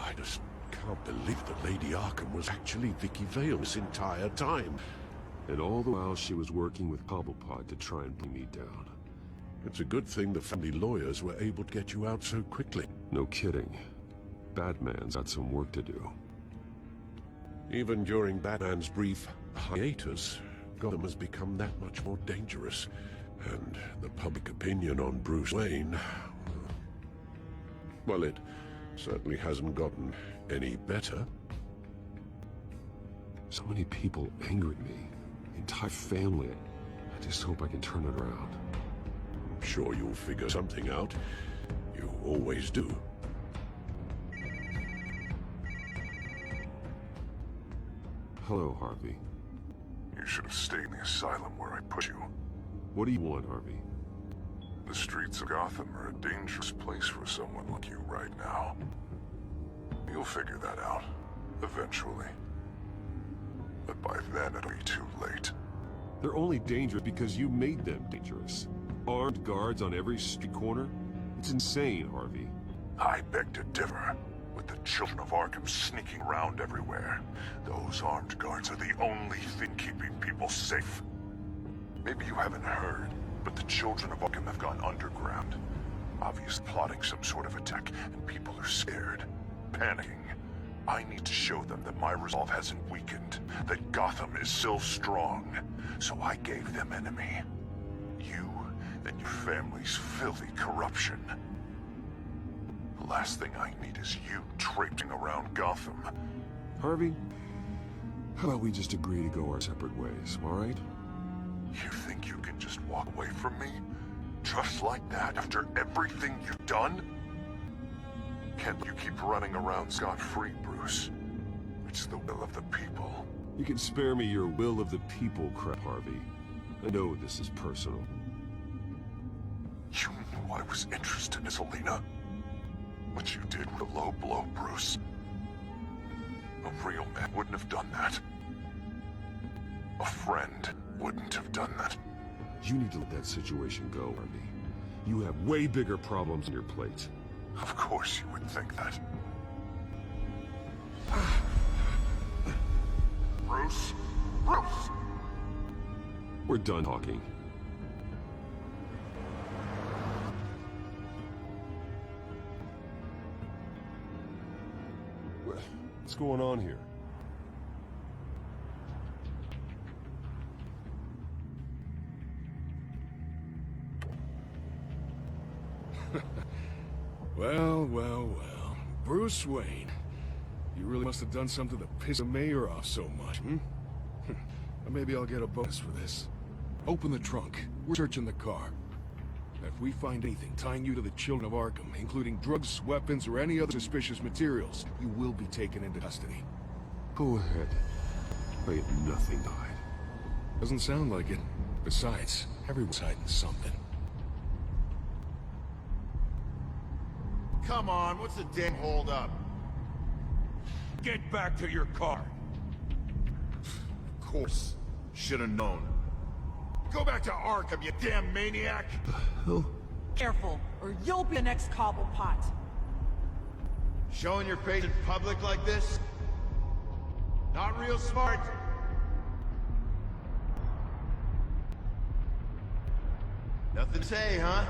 I just can't believe that Lady Arkham was actually Vicky Vale this entire time. And all the while she was working with Cobblepot to try and bring me down. It's a good thing the family lawyers were able to get you out so quickly. No kidding. Batman's got some work to do. Even during Batman's brief hiatus, Gotham has become that much more dangerous. And the public opinion on Bruce Wayne... well, it certainly hasn't gotten any better. So many people angered me. The entire family. I just hope I can turn it around. I'm sure you'll figure something out. You always do. Hello, Harvey. You should have stayed in the asylum where I put you. What do you want, Harvey? The streets of Gotham are a dangerous place for someone like you right now. You'll figure that out, eventually. But by then it'll be too late. They're only dangerous because you made them dangerous. Armed guards on every street corner? It's insane, Harvey. I beg to differ. With the children of Arkham sneaking around everywhere, those armed guards are the only thing keeping people safe. Maybe you haven't heard, but the children of Arkham have gone underground. Obviously plotting some sort of attack, and people are scared, panicking. I need to show them that my resolve hasn't weakened, that Gotham is still strong. So I gave them enemy. You and your family's filthy corruption. The last thing I need is you traipsing around Gotham. Harvey, how about we just agree to go our separate ways, all right? You think you can just walk away from me? Just like that, after everything you've done? Can't you keep running around scot-free, Bruce? It's the will of the people. You can spare me your will of the people crap, Harvey. I know this is personal. You knew I was interested in Selina. What you did was a low blow, Bruce. A real man wouldn't have done that. A friend wouldn't have done that. You need to let that situation go, Harvey. You have way bigger problems on your plate. Of course you would think that. Bruce? Bruce! We're done talking. What's going on here? Well. Bruce Wayne. You really must have done something to piss the mayor off so much, hmm? Maybe I'll get a bonus for this. Open the trunk. We're searching the car. If we find anything tying you to the children of Arkham, including drugs, weapons, or any other suspicious materials, you will be taken into custody. Go ahead. I have nothing to hide. Doesn't sound like it. Besides, everyone's hiding something. Come on, what's the damn hold up? Get back to your car! Of course. Should've known. Go back to Arkham, you damn maniac! Careful, or you'll be the next Cobblepot. Showing your face in public like this? Not real smart. Nothing to say, huh?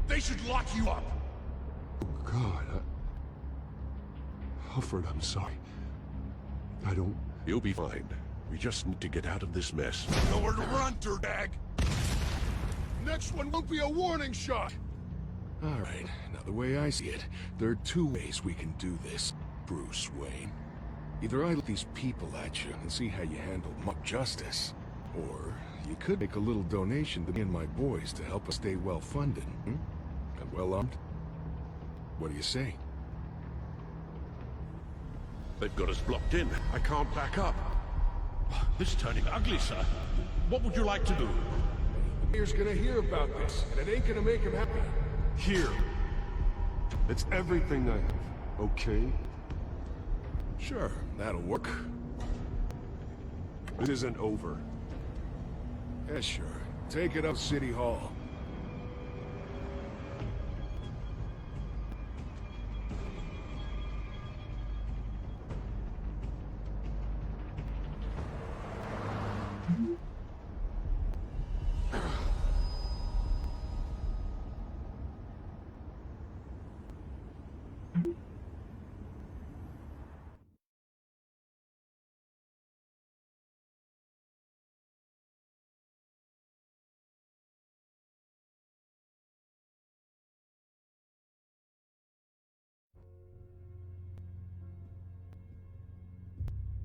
They should lock you up! God, Alfred, I'm sorry. I don't... You'll be fine. We just need to get out of this mess. Nowhere to run, dirtbag! Next one won't be a warning shot! Alright, now the way I see it, there are two ways we can do this, Bruce Wayne. Either I let these people at you and see how you handle mock justice, or you could make a little donation to me and my boys to help us stay well-funded, and well-armed. What do you say? They've got us blocked in. I can't back up. This is turning ugly, sir. What would you like to do? The mayor's gonna hear about this, and it ain't gonna make him happy. Here. It's everything I have, okay? Sure, that'll work. It isn't over. Yeah, sure. Take it up City Hall.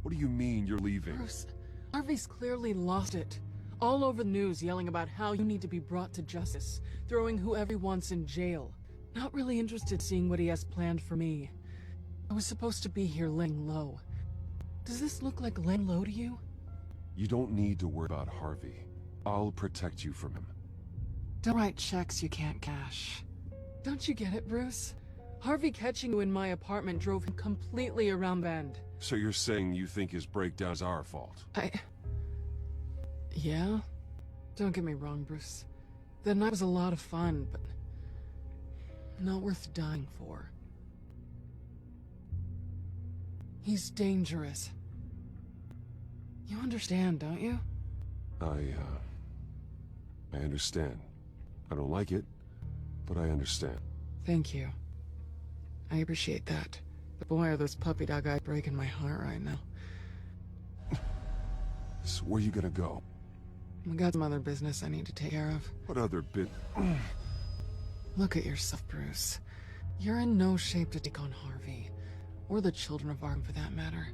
What do you mean you're leaving? Bruce, Harvey's clearly lost it. All over the news yelling about how you need to be brought to justice, throwing whoever he wants in jail. Not really interested seeing what he has planned for me. I was supposed to be here laying low. Does this look like laying low to you? You don't need to worry about Harvey. I'll protect you from him. Don't write checks you can't cash. Don't you get it, Bruce? Harvey catching you in my apartment drove him completely around bend. So you're saying you think his breakdown's our fault? Yeah? Don't get me wrong, Bruce. That night was a lot of fun, but not worth dying for. He's dangerous. You understand, don't you? I understand. I don't like it, but I understand. Thank you. I appreciate that. But boy, are those puppy dog eyes breaking my heart right now. So where you gonna go? I got some other business I need to take care of. What other bit? Look at yourself, Bruce. You're in no shape to take on Harvey. Or the children of Arkham, for that matter.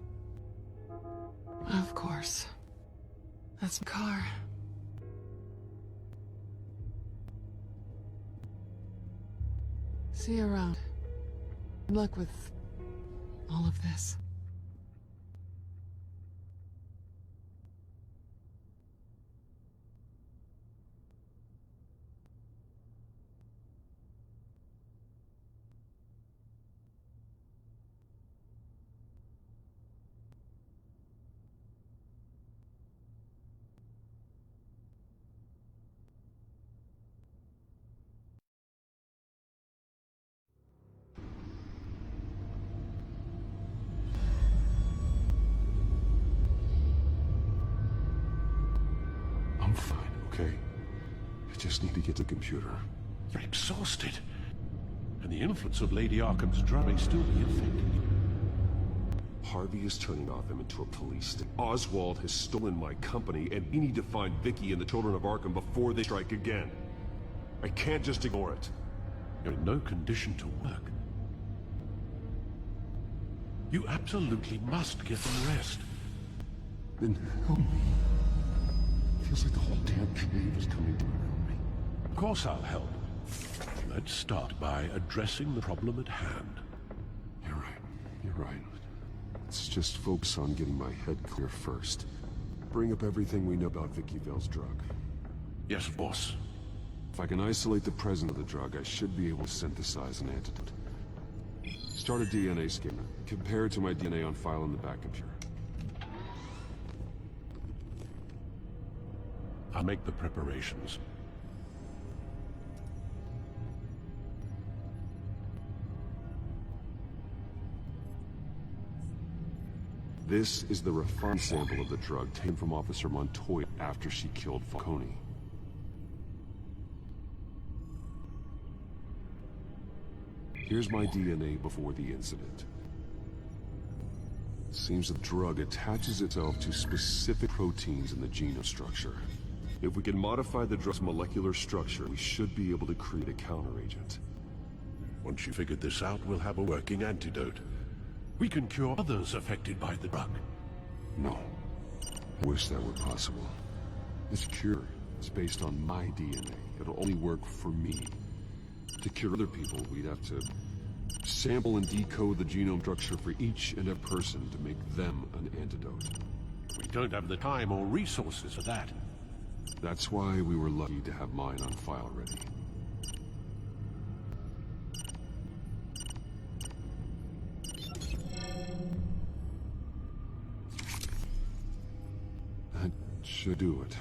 Of course. That's my car. See you around. Good luck with all of this. I'm fine, okay? I just need to get to the computer. You're exhausted. And the influence of Lady Arkham's drug may still be affecting you. Harvey is turning Gotham into a police state. Oswald has stolen my company, and we need to find Vicky and the children of Arkham before they strike again. I can't just ignore it. You're in no condition to work. You absolutely must get some rest. Then help me. Feels like the whole damn cave is coming down around me. Of course I'll help. Let's start by addressing the problem at hand. You're right. You're right. Let's just focus on getting my head clear first. Bring up everything we know about Vicky Vale's drug. Yes, boss. If I can isolate the presence of the drug, I should be able to synthesize an antidote. Start a DNA scanner. Compare it to my DNA on file in the back computer. I'll make the preparations. This is the refined sample of the drug taken from Officer Montoya after she killed Falcone. Here's my DNA before the incident. It seems the drug attaches itself to specific proteins in the genome structure. If we can modify the drug's molecular structure, we should be able to create a counteragent. Once you figured this out, we'll have a working antidote. We can cure others affected by the drug. No. I wish that were possible. This cure is based on my DNA. It'll only work for me. To cure other people, we'd have to sample and decode the genome structure for each and every person to make them an antidote. We don't have the time or resources for that. That's why we were lucky to have mine on file ready. That should do it.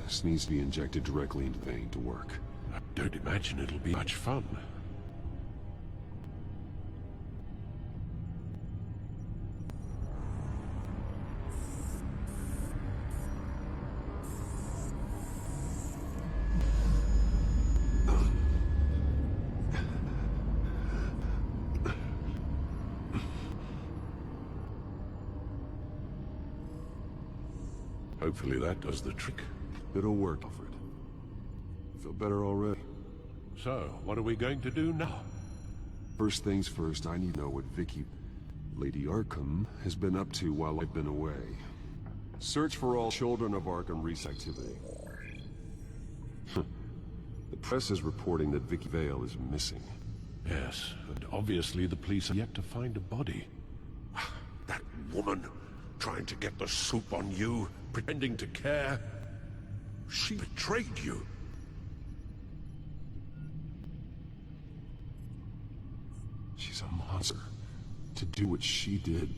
This needs to be injected directly into the vein to work. I don't imagine it'll be much fun. Hopefully that does the trick. It'll work, Alfred. Feel better already? So, what are we going to do now? First things first, I need to know what Vicky, Lady Arkham, has been up to while I've been away. Search for all children of Arkham recent activity. The press is reporting that Vicky Vale is missing. Yes, and obviously the police have yet to find a body. That woman trying to get the scoop on you, pretending to care. She betrayed you. She's a monster. To do what she did.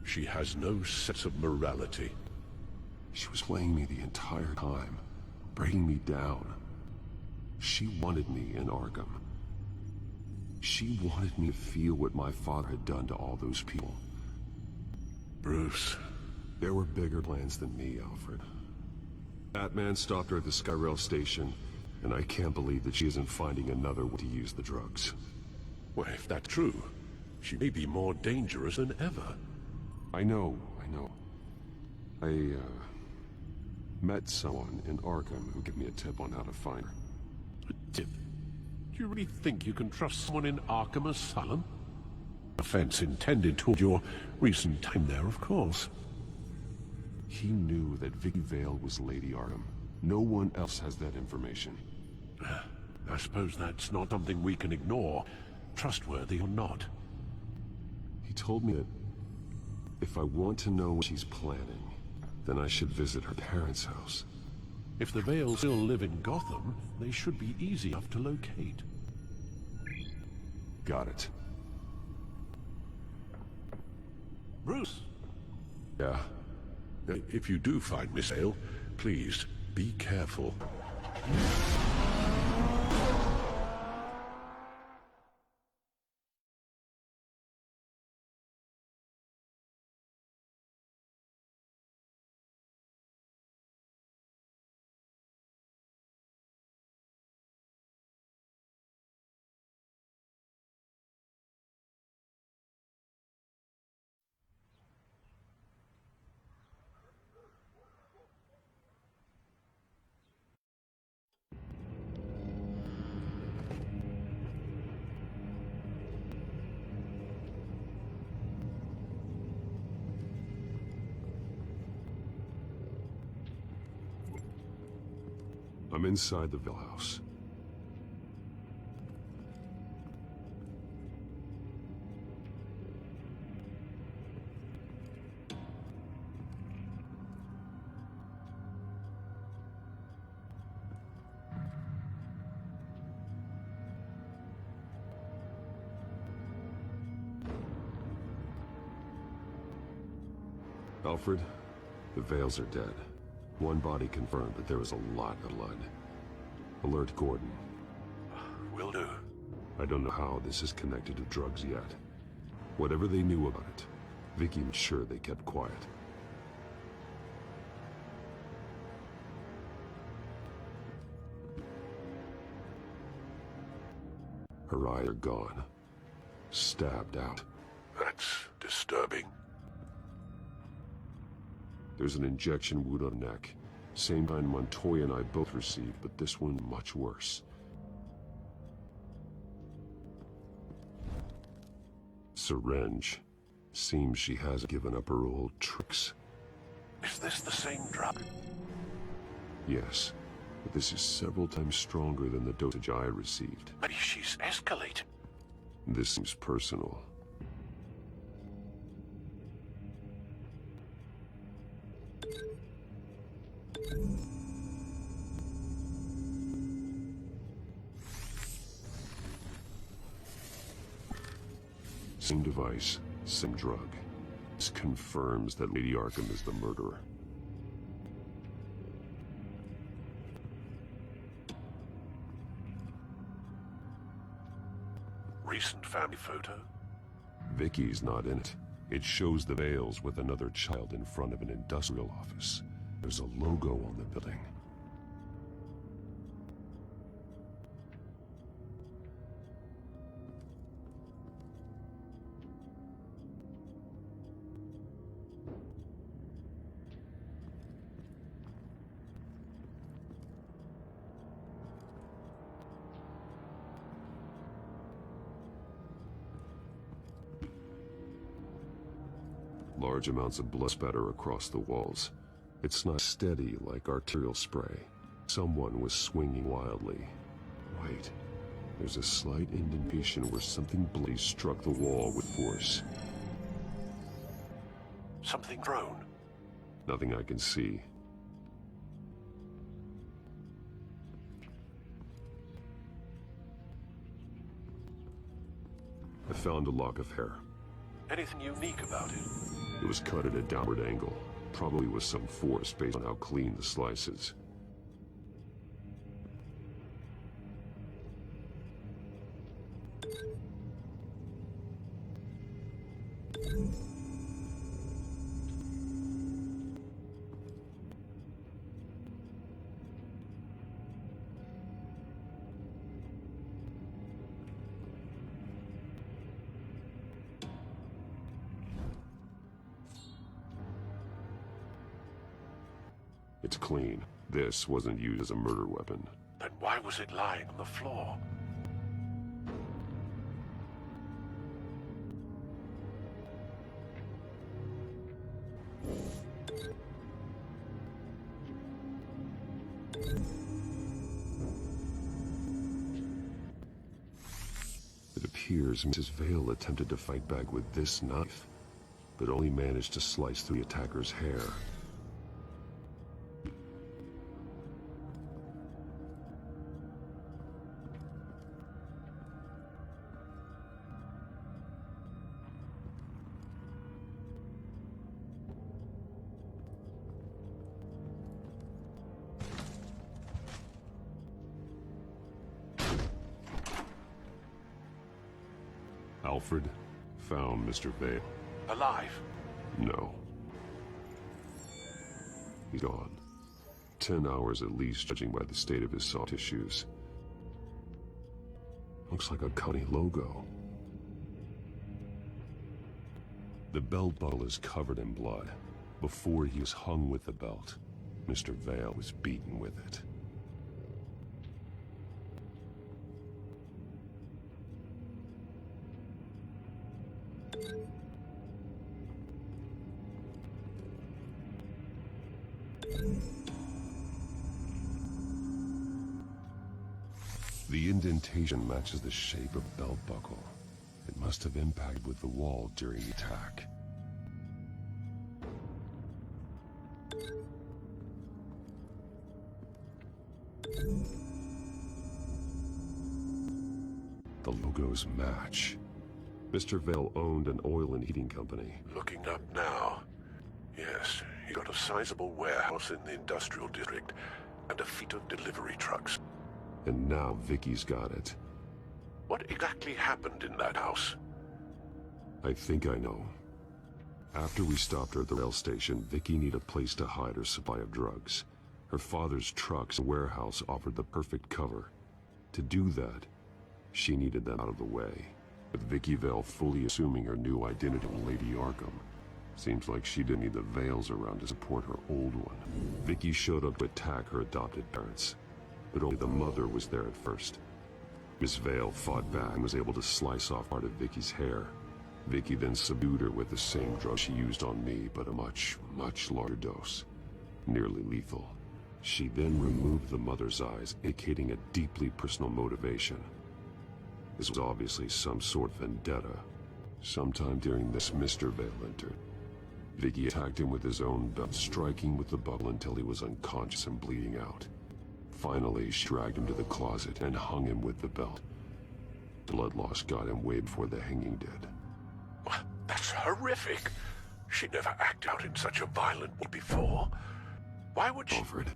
She has no sense of morality. She was playing me the entire time, breaking me down. She wanted me in Arkham. She wanted me to feel what my father had done to all those people. Bruce. There were bigger plans than me, Alfred. Batman stopped her at the Skyrail station, and I can't believe that she isn't finding another way to use the drugs. Well, if that's true, she may be more dangerous than ever. I know. I met someone in Arkham who gave me a tip on how to find her. A tip? Do you really think you can trust someone in Arkham Asylum? Offense intended toward your recent time there, of course. He knew that Vicky Vale was Lady Arkham. No one else has that information. I suppose that's not something we can ignore, trustworthy or not. He told me that if I want to know what she's planning, then I should visit her parents' house. If the Vales still live in Gotham, they should be easy enough to locate. Got it. Bruce? Yeah? If you do find Miss Vale, please, be careful. I'm inside the Vale house. Alfred, the Vales are dead. One body confirmed, but there was a lot of blood. Alert Gordon. Will do. I don't know how this is connected to drugs yet. Whatever they knew about it, Vicky was sure they kept quiet. Her eyes are gone. Stabbed out. That's disturbing. There's an injection wound on her neck. Same kind Montoya and I both received, but this one much worse. Syringe. Seems she hasn't given up her old tricks. Is this the same drug? Yes, but this is several times stronger than the dosage I received. Maybe she's escalated. This seems personal. Same device, same drug. This confirms that Lady Arkham is the murderer. Recent family photo? Vicky's not in it. It shows the Vales with another child in front of an industrial office. There's a logo on the building. Large amounts of blood spatter across the walls. It's not steady like arterial spray. Someone was swinging wildly. Wait, there's a slight indentation where something bloody struck the wall with force. Something thrown? Nothing I can see. I found a lock of hair. Anything unique about it? It was cut at a downward angle, probably with some force based on how clean the slice is. It's clean. This wasn't used as a murder weapon. Then why was it lying on the floor? It appears Mrs. Vale attempted to fight back with this knife, but only managed to slice through the attacker's hair. Alfred found Mr. Vale. Alive? No. He's gone. 10 hours at least, judging by the state of his soft tissues. Looks like a company logo. The belt buckle is covered in blood. Before he was hung with the belt, Mr. Vale was beaten with it. The indentation matches the shape of belt buckle. It must have impacted with the wall during the attack. The logos match. Mr. Vale owned an oil and heating company. Looking up now. Yes, he got a sizable warehouse in the industrial district and a fleet of delivery trucks. And now Vicky's got it. What exactly happened in that house? I think I know. After we stopped her at the rail station, Vicky needed a place to hide her supply of drugs. Her father's trucks and warehouse offered the perfect cover. To do that, she needed them out of the way. With Vicky Vale fully assuming her new identity of Lady Arkham, seems like she didn't need the Vales around to support her old one. Vicky showed up to attack her adopted parents, but only the mother was there at first. Miss Vale fought back and was able to slice off part of Vicky's hair. Vicky then subdued her with the same drug she used on me, but a much, much larger dose. Nearly lethal. She then removed the mother's eyes, indicating a deeply personal motivation. This was obviously some sort of vendetta. Sometime during this, Mr. Vale entered. Vicky attacked him with his own belt, striking with the buckle until he was unconscious and bleeding out. Finally, she dragged him to the closet and hung him with the belt. Blood loss got him way before the hanging did. What? That's horrific. She never acted out in such a violent way before. Why would she... Alfred,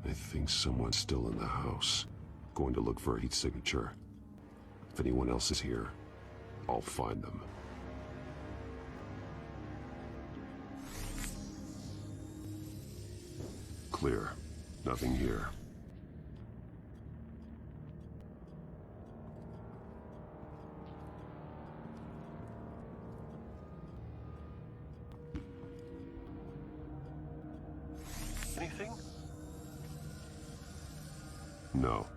I think someone's still in the house. Going to look for a heat signature. If anyone else is here, I'll find them. Clear. Nothing here. Anything? No.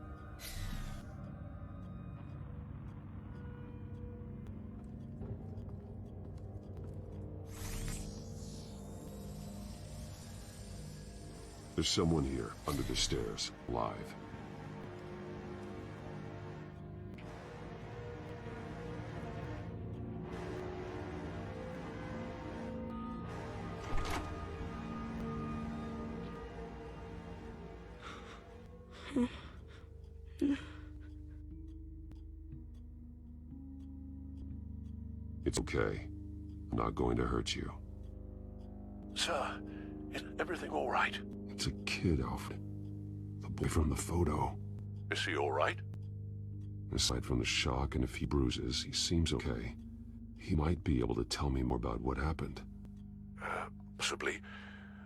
There's someone here, under the stairs, live. It's okay. I'm not going to hurt you. Sir, is everything all right? It's a kid, Alfred. The boy from the photo. Is he all right? Aside from the shock and a few bruises, he seems okay. He might be able to tell me more about what happened. Possibly.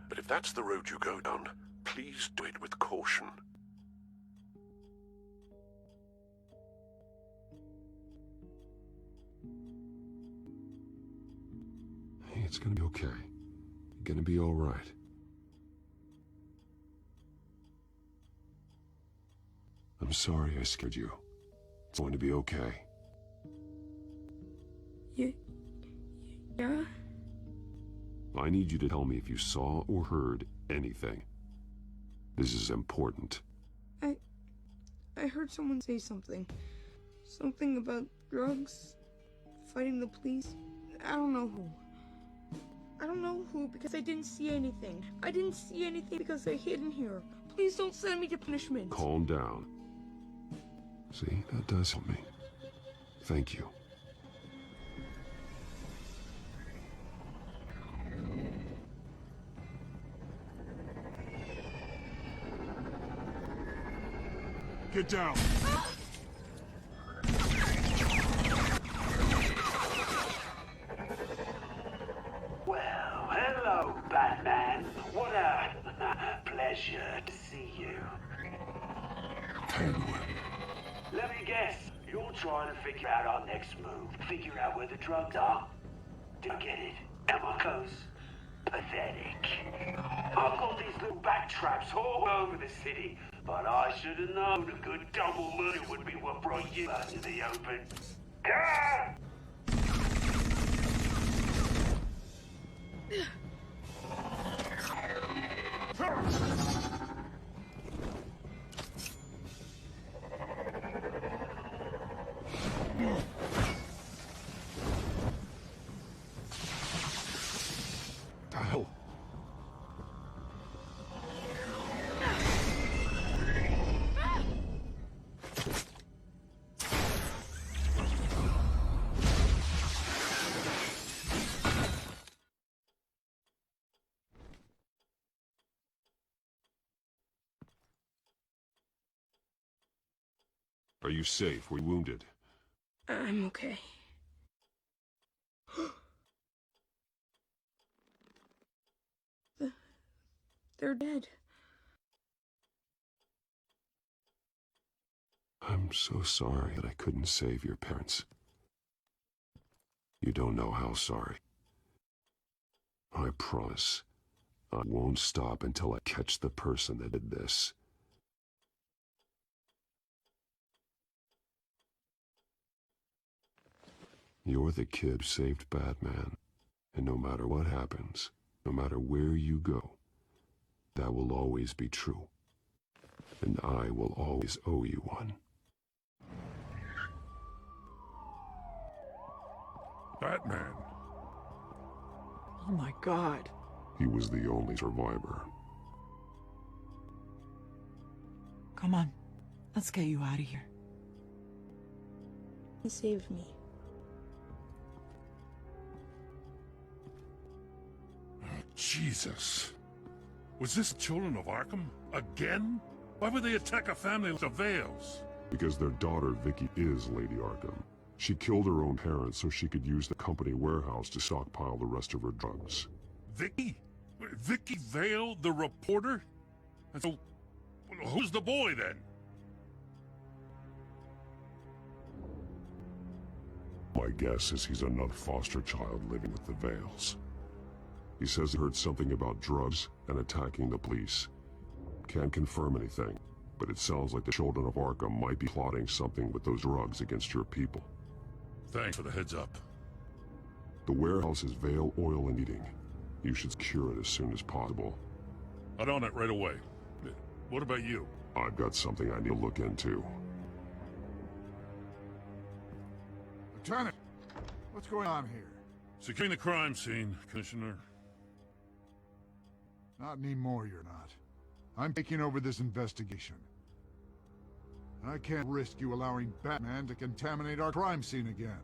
But if that's the road you go down, please do it with caution. Hey, it's gonna be okay. You're gonna be all right. I'm sorry I scared you. It's going to be okay. Yeah? I need you to tell me if you saw or heard anything. This is important. I heard someone say something. Something about drugs, fighting the police. I don't know who. I don't know who because I didn't see anything. I didn't see anything because I hid in here. Please don't send me to punishment. Calm down. See, that does help me. Thank you. Get down! Well, hello, Batman. What a pleasure to see you. Penguin. Let me guess, you're trying to figure out our next move. Figure out where the drugs are. Do you get it? Am I close? Pathetic. I've got these little bat traps all over the city, but I should have known a good double murder would be what brought you out to the open. Ah! The hell? Are you safe? Were you wounded? I'm okay. They're dead. I'm so sorry that I couldn't save your parents. You don't know how sorry. I promise, I won't stop until I catch the person that did this. You're the kid who saved Batman, and no matter what happens, no matter where you go, that will always be true. And I will always owe you one. Batman. Oh my god. He was the only survivor. Come on. Let's get you out of here. He saved me. Jesus. Was this Children of Arkham? Again? Why would they attack a family like the Vales? Because their daughter, Vicky, is Lady Arkham. She killed her own parents so she could use the company warehouse to stockpile the rest of her drugs. Vicky? Vicky Vale, the reporter? And so, who's the boy then? My guess is he's another foster child living with the Vales. He says he heard something about drugs and attacking the police. Can't confirm anything, but it sounds like the Children of Arkham might be plotting something with those drugs against your people. Thanks for the heads up. The warehouse is Vale Oil and Heating. You should secure it as soon as possible. I'd on it right away. What about you? I've got something I need to look into. Lieutenant, what's going on here? Securing the crime scene, Commissioner. Not anymore, you're not. I'm taking over this investigation. I can't risk you allowing Batman to contaminate our crime scene again.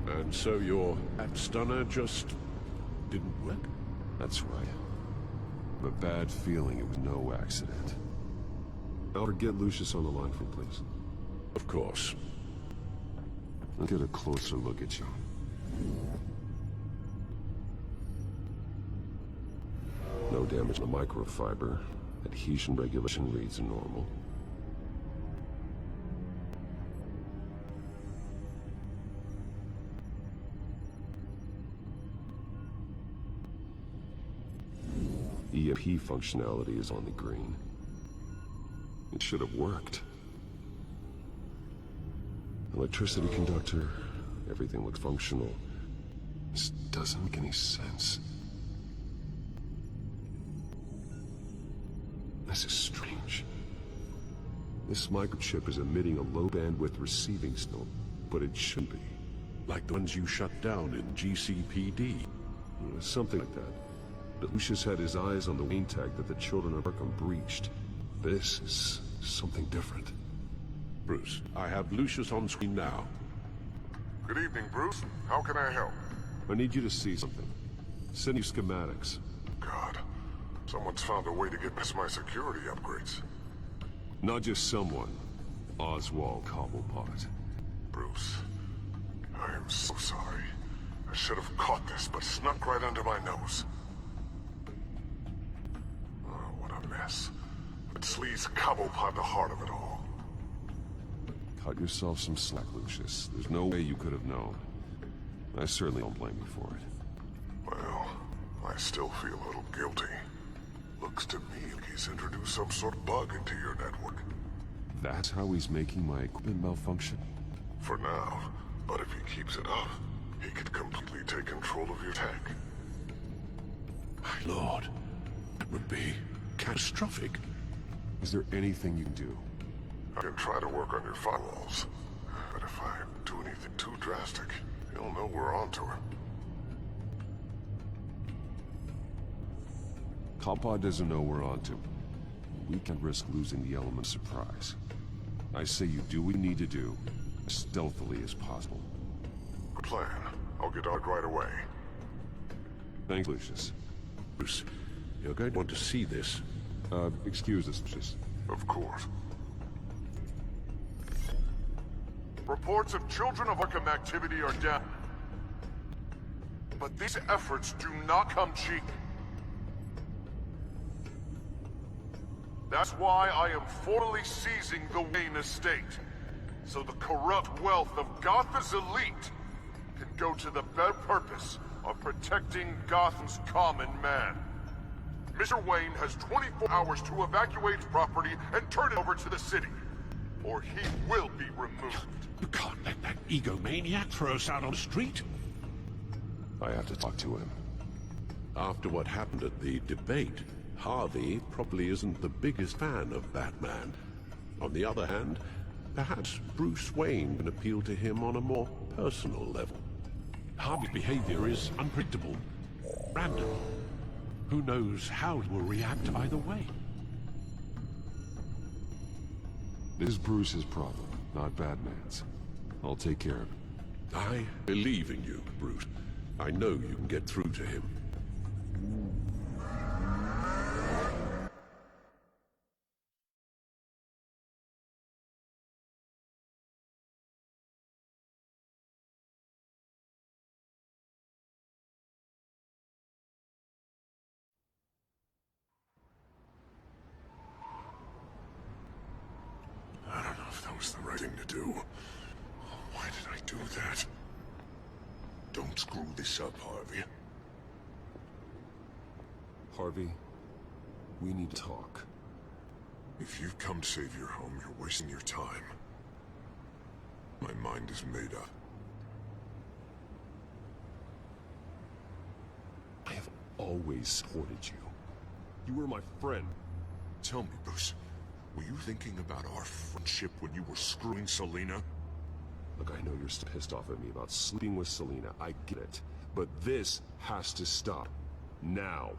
And so your stunner just didn't work? That's right. A bad feeling it was no accident. Albert, get Lucius on the line for me, please. Of course. I'll get a closer look at you. No damage to the microfiber. Adhesion regulation reads normal. EMP functionality is on the green. It should have worked. Electricity conductor, everything looks functional. This doesn't make any sense. This is strange. This microchip is emitting a low bandwidth receiving signal, but it shouldn't be. Like the ones you shut down in GCPD. Something like that. But Lucius had his eyes on the Wayne tag that the children of Arkham breached. This is something different. Bruce, I have Lucius on screen now. Good evening, Bruce. How can I help? I need you to see something. Send you schematics. God, someone's found a way to get past my security upgrades. Not just someone. Oswald Cobblepot. Bruce, I am so sorry. I should have caught this, but snuck right under my nose. Oh, what a mess. But Sleaze's Cobblepot at the heart of it all. Cut yourself some slack, Lucius. There's no way you could have known. I certainly don't blame you for it. Well, I still feel a little guilty. Looks to me like he's introduced some sort of bug into your network. That's how he's making my equipment malfunction? For now, but if he keeps it up, he could completely take control of your tech. My lord, it would be catastrophic. Is there anything you can do? I can try to work on your firewalls, but if I do anything too drastic, he'll know we're onto him. Cobblepot doesn't know we're onto him. We can't risk losing the element of surprise. I say you do what you need to do, as stealthily as possible. Good plan. I'll get on it right away. Thanks, Lucius. Bruce, you're going to want to see this. Excuse us, Lucius. Of course. Reports of Children of Arkham activity are down. But these efforts do not come cheap. That's why I am formally seizing the Wayne estate, so the corrupt wealth of Gotham's elite can go to the better purpose of protecting Gotham's common man. Mr. Wayne has 24 hours to evacuate his property and turn it over to the city, or he will be removed. You can't let that egomaniac throw us out on the street. I have to talk to him. After what happened at the debate, Harvey probably isn't the biggest fan of Batman. On the other hand, perhaps Bruce Wayne can appeal to him on a more personal level. Harvey's behavior is unpredictable, random. Who knows how he will react either way? This is Bruce's problem, not Batman's. I'll take care of it. I believe in you, Bruce. I know you can get through to him. I don't know if that was the right thing to do. Why did I do that? Don't screw this up, Harvey. Harvey, we need to talk. If you've come to save your home, you're wasting your time. My mind is made up. I have always supported you. You were my friend. Tell me, Bruce, were you thinking about our friendship when you were screwing Selena? Look, I know you're still pissed off at me about sleeping with Selena. I get it. But this has to stop. Now.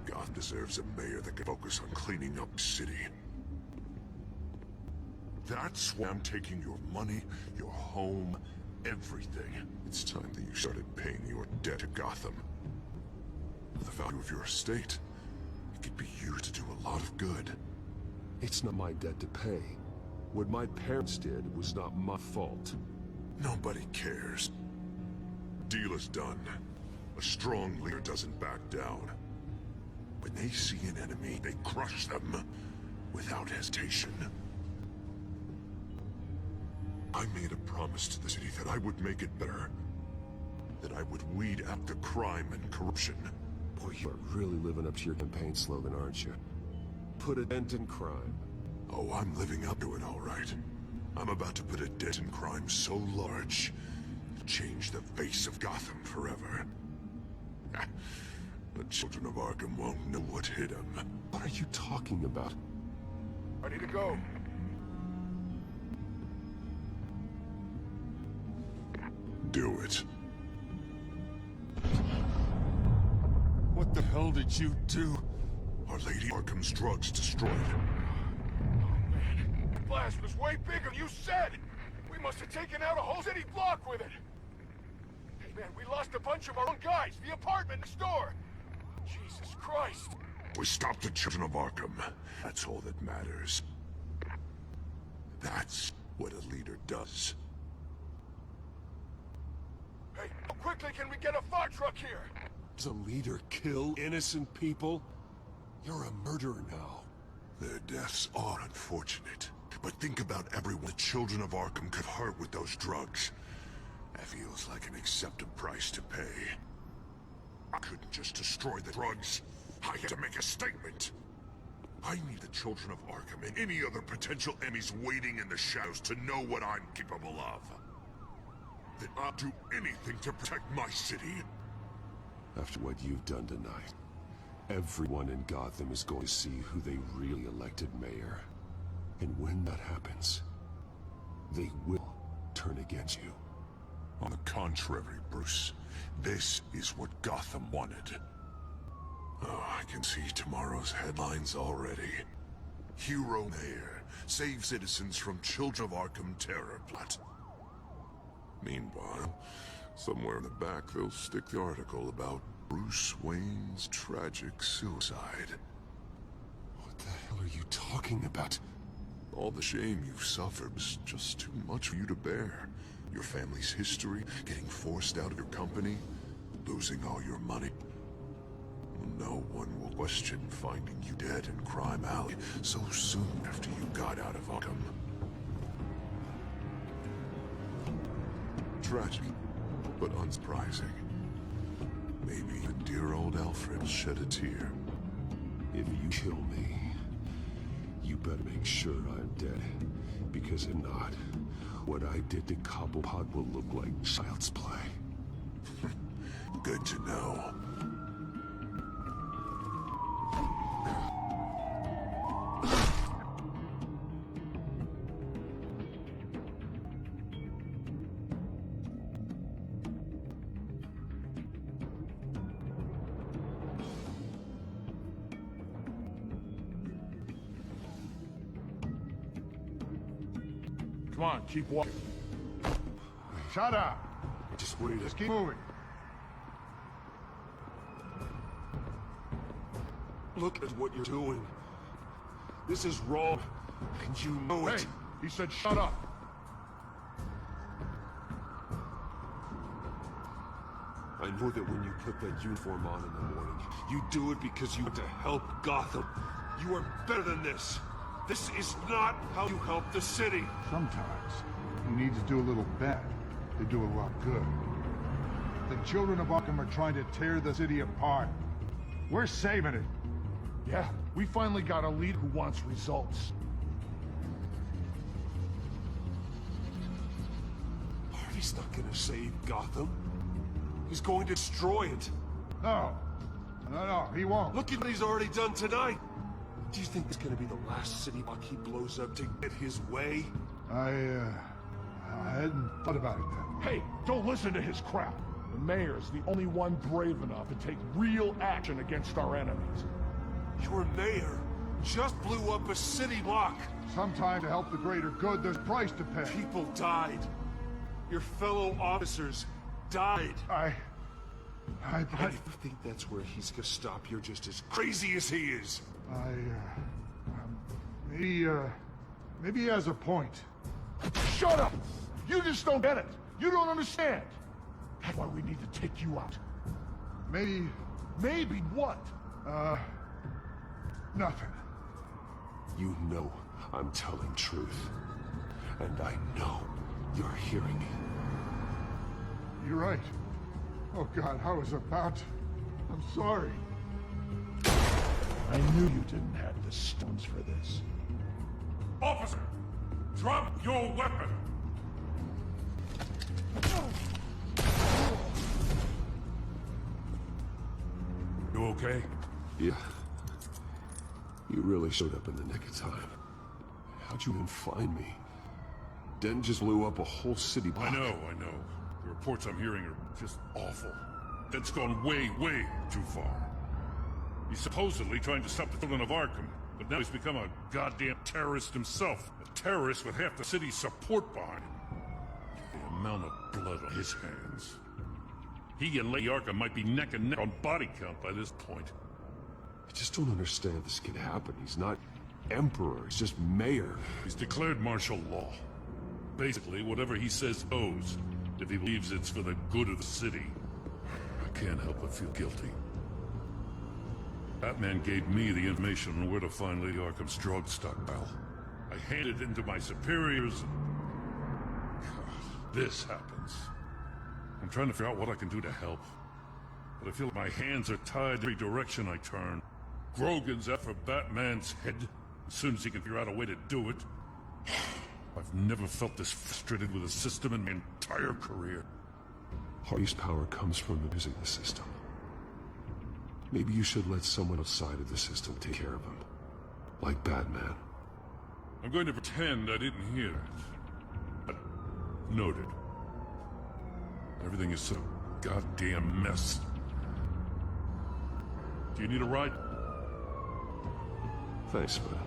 God deserves a mayor that can focus on cleaning up the city. That's why I'm taking your money, your home, everything. It's time that you started paying your debt to Gotham. The value of your estate, it could be used to do a lot of good. It's not my debt to pay. What my parents did was not my fault. Nobody cares. Deal is done. A strong leader doesn't back down. When they see an enemy, they crush them without hesitation. I made a promise to the city that I would make it better. That I would weed out the crime and corruption. Boy, you are really living up to your campaign slogan, aren't you? Put a dent in crime. Oh, I'm living up to it, all right. I'm about to put a dent in crime so large, to change the face of Gotham forever. The children of Arkham won't know what hit them. What are you talking about? Ready to go. Do it. What the hell did you do? Our Lady Arkham's drugs destroyed. The blast was way bigger than you said! We must have taken out a whole city block with it! Hey man, we lost a bunch of our own guys! The apartment next door! Jesus Christ! We stopped the children of Arkham. That's all that matters. That's what a leader does. Hey, how quickly can we get a fire truck here? Does a leader kill innocent people? You're a murderer now. Their deaths are unfortunate. But think about everyone the children of Arkham could hurt with those drugs. That feels like an acceptable price to pay. I couldn't just destroy the drugs. I had to make a statement. I need the children of Arkham and any other potential enemies waiting in the shadows to know what I'm capable of. That I'll do anything to protect my city. After what you've done tonight, everyone in Gotham is going to see who they really elected mayor. And when that happens, they will turn against you. On the contrary, Bruce, this is what Gotham wanted. Oh, I can see tomorrow's headlines already. Hero mayor, save citizens from Children of Arkham terror plot. Meanwhile, somewhere in the back they'll stick the article about Bruce Wayne's tragic suicide. What the hell are you talking about? All the shame you've suffered is just too much for you to bear. Your family's history, getting forced out of your company, losing all your money. No one will question finding you dead in Crime Alley so soon after you got out of Arkham. Tragic, but unsurprising. Maybe even dear old Alfred will shed a tear. If you kill me, you better make sure I'm dead. Because if not, what I did to Cobblepot will look like child's play. Good to know. Come on, keep walking. Shut up! Just wait. Just keep moving. Look at what you're doing. This is wrong, and you know Hey, it. he said shut up. I know that when you put that uniform on in the morning, you do it because you want to help Gotham. You are better than this. This is not how you help the city. Sometimes you need to do a little bad. They do a lot good. The children of Arkham are trying to tear the city apart. We're saving it. Yeah, we finally got a leader who wants results. Harvey's not gonna save Gotham. He's going to destroy it. No. No, he won't. Look at what he's already done tonight. Do you think it's gonna be the last city block he blows up to get his way? I hadn't thought about it then. Hey, don't listen to his crap. The mayor's the only one brave enough to take real action against our enemies. Your mayor just blew up a city block. Sometimes to help the greater good, there's a price to pay. People died. Your fellow officers died. And if you think that's where he's gonna stop, you're just as crazy as he is. Maybe he has a point. Shut up! You just don't get it. You don't understand. That's why we need to take you out. Maybe... Maybe what? Nothing. You know I'm telling truth. And I know you're hearing me. You're right. Oh God, I was about... I'm sorry. I knew you didn't have the stones for this. Officer! Drop your weapon! You okay? Yeah. You really showed up in the nick of time. How'd you even find me? Den just blew up a whole city block. I know. The reports I'm hearing are just awful. That's gone way, way too far. He's supposedly trying to stop the children of Arkham, but now he's become a goddamn terrorist himself. A terrorist with half the city's support behind him. The amount of blood on his hands. He and Lady Arkham might be neck and neck on body count by this point. I just don't understand this can happen. He's not emperor, he's just mayor. He's declared martial law. Basically, whatever he says goes, if he believes it's for the good of the city. I can't help but feel guilty. Batman gave me the information on where to find Lady Arkham's drug stockpile. I handed it in to my superiors, and... God, this happens. I'm trying to figure out what I can do to help. But I feel like my hands are tied every direction I turn. Grogan's out for Batman's head, as soon as he can figure out a way to do it. I've never felt this frustrated with a system in my entire career. Hardy's power comes from abusing the system. Maybe you should let someone outside of the system take care of him. Like Batman. I'm going to pretend I didn't hear it. But noted. Everything is so goddamn mess. Do you need a ride? Thanks, but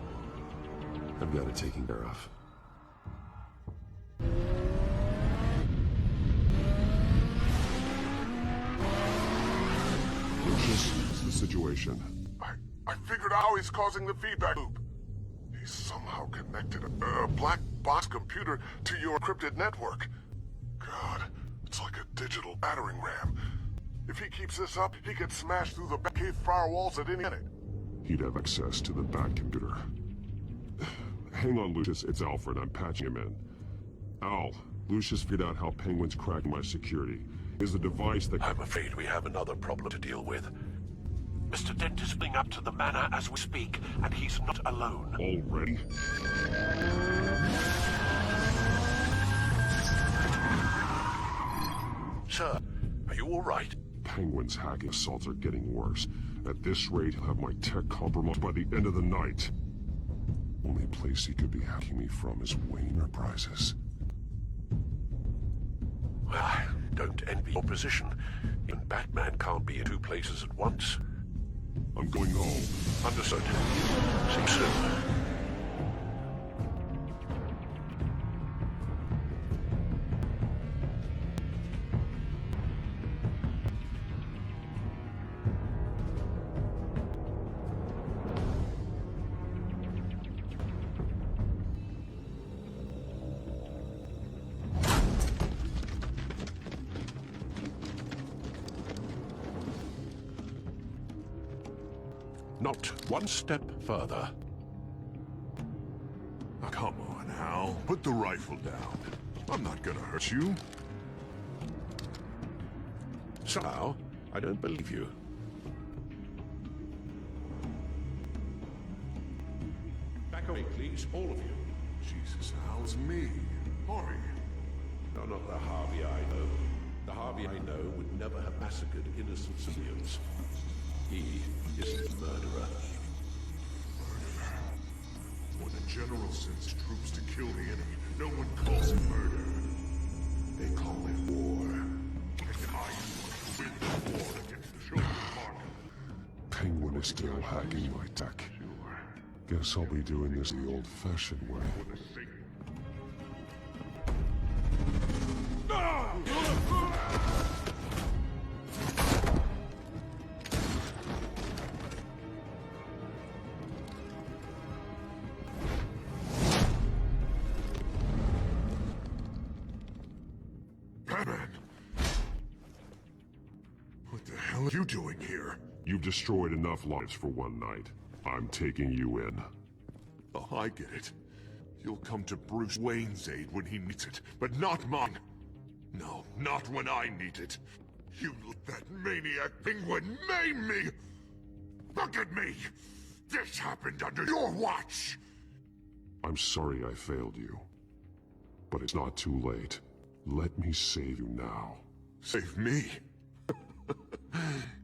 I've got it taken care of. What's the situation? I figured out how he's causing the feedback loop. He's somehow connected a black box computer to your encrypted network. God, it's like a digital battering ram. If he keeps this up, he could smash through the Batcave firewalls at any minute. He'd have access to the back computer. Hang on, Lucius. It's Alfred. I'm patching him in. Al, Lucius figured out how Penguin's cracking my security. Is a device that... I'm afraid we have another problem to deal with. Mr. Dent is fleeing up to the manor as we speak, and he's not alone. Already? Sir, are you all right? Penguin's hacking assaults are getting worse. At this rate, he'll have my tech compromised by the end of the night. Only place he could be hacking me from is Wayne Enterprises. Well, I don't envy your position. Even Batman can't be in two places at once. I'm going home. Understood. See you soon. Not one step further. Come on, Al. Put the rifle down. I'm not gonna hurt you. Somehow, I don't believe you. Back away, please, all of you. Jesus, how's me? Harvey. No, not the Harvey I know. The Harvey I know would never have massacred innocent civilians. He is a murderer. When a general sends troops to kill the enemy, no one calls it murder. They call it war. And I want to win the war against the children of Arkham. Penguin is still hacking my tech. Guess I'll be doing this the old-fashioned way. Batman! What the hell are you doing here? You've destroyed enough lives for one night. I'm taking you in. Oh, I get it. You'll come to Bruce Wayne's aid when he needs it, but not mine. No, not when I need it. You let that maniac penguin maim me! Look at me! This happened under your watch! I'm sorry I failed you. But it's not too late. Let me save you now. Save me?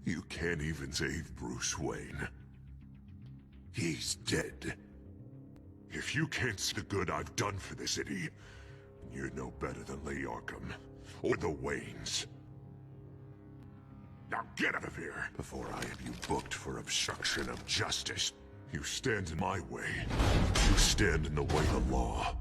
You can't even save Bruce Wayne. He's dead. If you can't see the good I've done for the city, you're no better than Lee Arkham, or the Waynes. Now get out of here, before I have you booked for obstruction of justice. You stand in my way. You stand in the way of the law.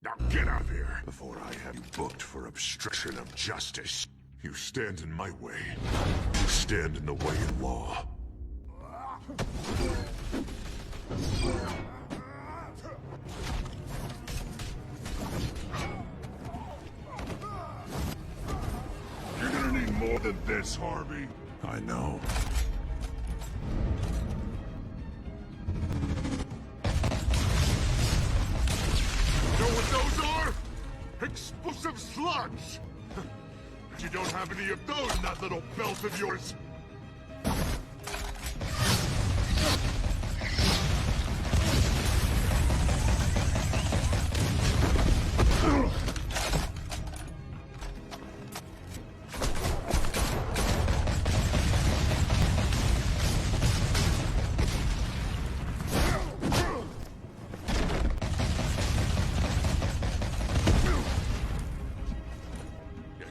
Now get out of here, before I have you booked for obstruction of justice. You stand in my way. You stand in the way of law. You're gonna need more than this, Harvey. I know. Know what those are? Explosive slugs! But you don't have any of those in that little belt of yours!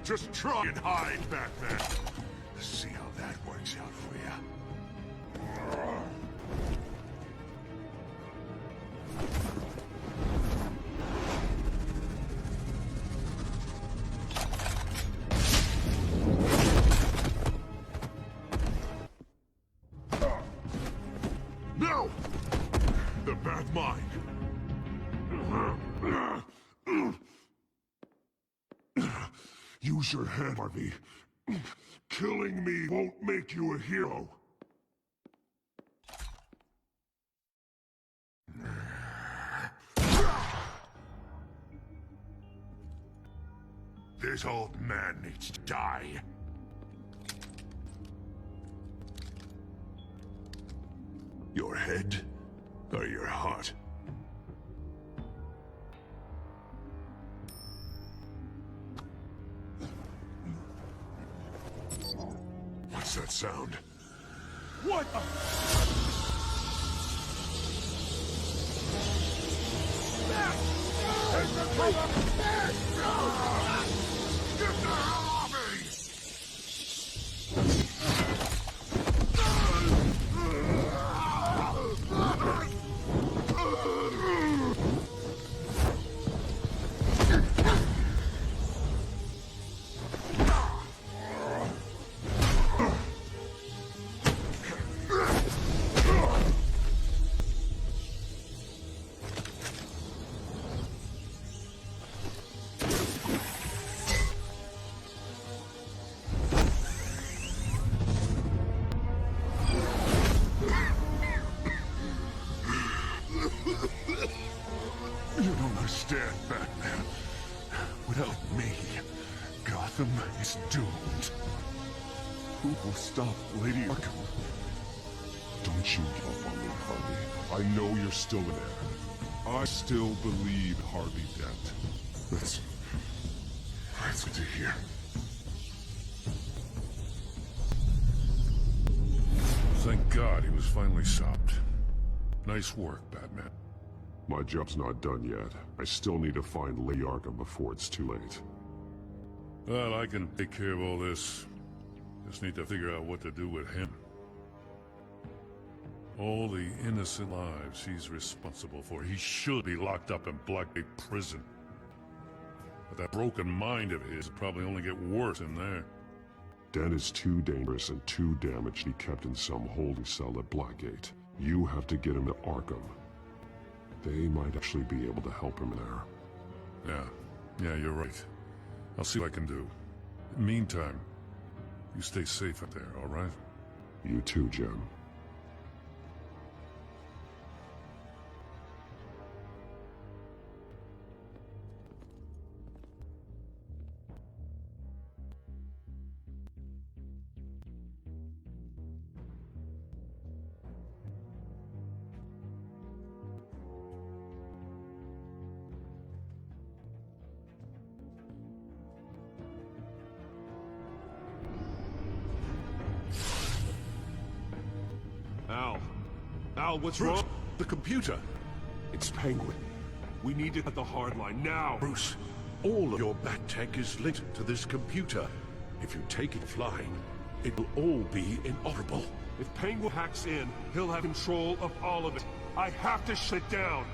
Just try and hide, Batman. Let's see how that works out for you. No! The Batmine! Use your head, Harvey. Killing me won't make you a hero. This old man needs to die. Your head or your heart? What's that sound? What the? Get the hell off me! dead, Batman. Without me, Gotham is doomed. Who will stop Lady Arkham? Don't you give up on me, Harvey. I know you're still in there. I still believe Harvey Dent. That's good to hear. Thank God he was finally stopped. Nice work, Batman. My job's not done yet. I still need to find Lady Arkham before it's too late. Well, I can take care of all this. Just need to figure out what to do with him. All the innocent lives he's responsible for. He should be locked up in Blackgate Prison. But that broken mind of his will probably only get worse in there. Dent is too dangerous and too damaged to be kept in some holding cell at Blackgate. You have to get him to Arkham. They might actually be able to help him there. Yeah, you're right. I'll see what I can do. Meantime, you stay safe out there, all right? You too, Jim. Al, what's Bruce, wrong? the computer. It's Penguin. We need to cut the hard line now. Bruce, all of your bat tech is linked to this computer. If you take it flying, it'll all be inoperable. If Penguin hacks in, he'll have control of all of it. I have to shut it down.